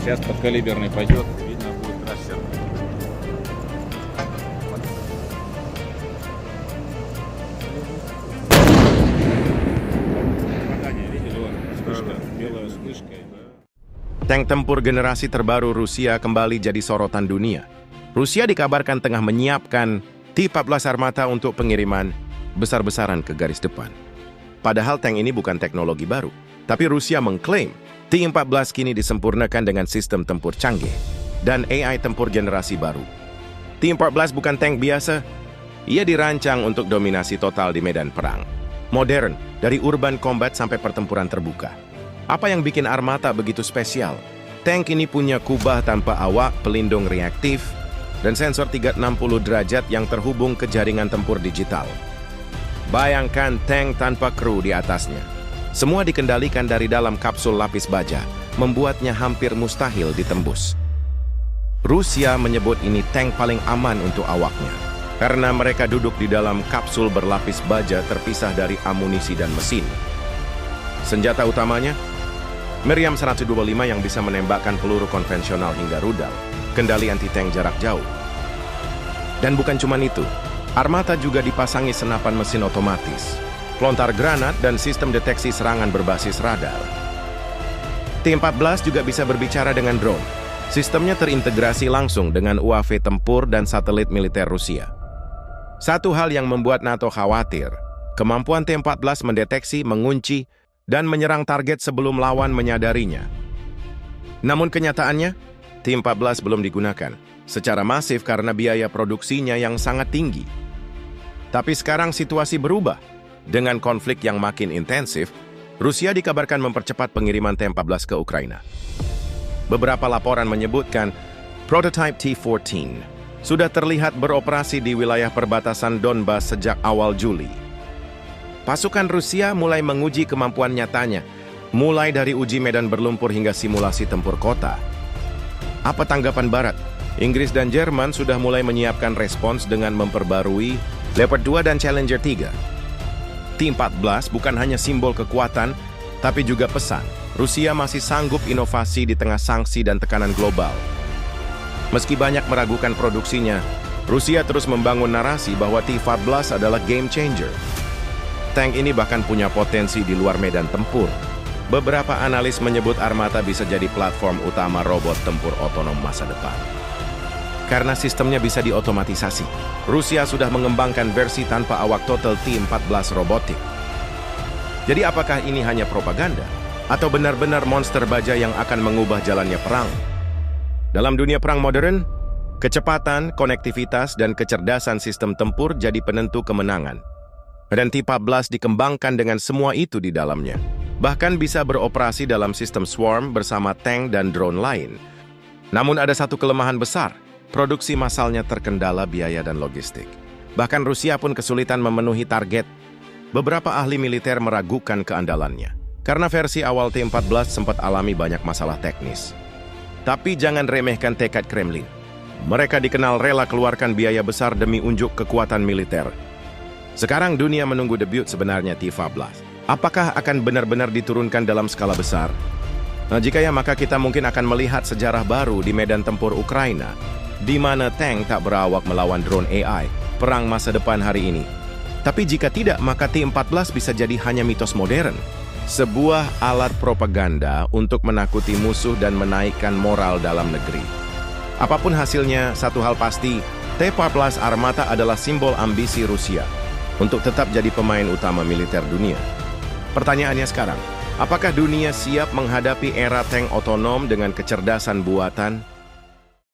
Сейчас подкалиберный пойдет, видно будет трассер. Попадание, видели, вон, вспышка, белая вспышка. Tank tempur generasi terbaru Rusia kembali jadi sorotan dunia. Rusia dikabarkan tengah menyiapkan T-14 Armata untuk pengiriman besar-besaran ke garis depan. Padahal tank ini bukan teknologi baru, tapi Rusia mengklaim T-14 kini disempurnakan dengan sistem tempur canggih dan AI tempur generasi baru. T-14 bukan tank biasa, ia dirancang untuk dominasi total di medan perang. Modern, dari urban combat sampai pertempuran terbuka. Apa yang bikin Armata begitu spesial? Tank ini punya kubah tanpa awak, pelindung reaktif, dan sensor 360 derajat yang terhubung ke jaringan tempur digital. Bayangkan tank tanpa kru di atasnya. Semua dikendalikan dari dalam kapsul lapis baja, membuatnya hampir mustahil ditembus. Rusia menyebut ini tank paling aman untuk awaknya, karena mereka duduk di dalam kapsul berlapis baja terpisah dari amunisi dan mesin. Senjata utamanya, Meriam 125 yang bisa menembakkan peluru konvensional hingga rudal, kendali anti-tank jarak jauh. Dan bukan cuma itu, Armata juga dipasangi senapan mesin otomatis, pelontar granat, dan sistem deteksi serangan berbasis radar. T-14 juga bisa berbicara dengan drone. Sistemnya terintegrasi langsung dengan UAV tempur dan satelit militer Rusia. Satu hal yang membuat NATO khawatir, kemampuan T-14 mendeteksi, mengunci, dan menyerang target sebelum lawan menyadarinya. Namun kenyataannya, T-14 belum digunakan secara masif karena biaya produksinya yang sangat tinggi. Tapi sekarang situasi berubah. Dengan konflik yang makin intensif, Rusia dikabarkan mempercepat pengiriman T-14 ke Ukraina. Beberapa laporan menyebutkan prototipe T-14 sudah terlihat beroperasi di wilayah perbatasan Donbas sejak awal Juli. Pasukan Rusia mulai menguji kemampuan nyatanya, mulai dari uji medan berlumpur hingga simulasi tempur kota. Apa tanggapan Barat? Inggris dan Jerman sudah mulai menyiapkan respons dengan memperbarui Leopard 2 dan Challenger 3. T-14 bukan hanya simbol kekuatan, tapi juga pesan. Rusia masih sanggup inovasi di tengah sanksi dan tekanan global. Meski banyak meragukan produksinya, Rusia terus membangun narasi bahwa T-14 adalah game changer. Tank ini bahkan punya potensi di luar medan tempur. Beberapa analis menyebut Armata bisa jadi platform utama robot tempur otonom masa depan. Karena sistemnya bisa diotomatisasi, Rusia sudah mengembangkan versi tanpa awak total T-14 robotik. Jadi apakah ini hanya propaganda? Atau benar-benar monster baja yang akan mengubah jalannya perang? Dalam dunia perang modern, kecepatan, konektivitas, dan kecerdasan sistem tempur jadi penentu kemenangan. Dan T-14 dikembangkan dengan semua itu di dalamnya. Bahkan bisa beroperasi dalam sistem swarm bersama tank dan drone lain. Namun ada satu kelemahan besar. Produksi massalnya terkendala biaya dan logistik. Bahkan Rusia pun kesulitan memenuhi target. Beberapa ahli militer meragukan keandalannya, karena versi awal T-14 sempat alami banyak masalah teknis. Tapi jangan remehkan tekad Kremlin. Mereka dikenal rela keluarkan biaya besar demi unjuk kekuatan militer. Sekarang dunia menunggu debut sebenarnya T-14. Apakah akan benar-benar diturunkan dalam skala besar? Nah, jika ya, maka kita mungkin akan melihat sejarah baru di medan tempur Ukraina, di mana tank tak berawak melawan drone AI, perang masa depan hari ini. Tapi jika tidak, maka T-14 bisa jadi hanya mitos modern. Sebuah alat propaganda untuk menakuti musuh dan menaikkan moral dalam negeri. Apapun hasilnya, satu hal pasti, T-14 Armata adalah simbol ambisi Rusia untuk tetap jadi pemain utama militer dunia. Pertanyaannya sekarang, apakah dunia siap menghadapi era tank otonom dengan kecerdasan buatan,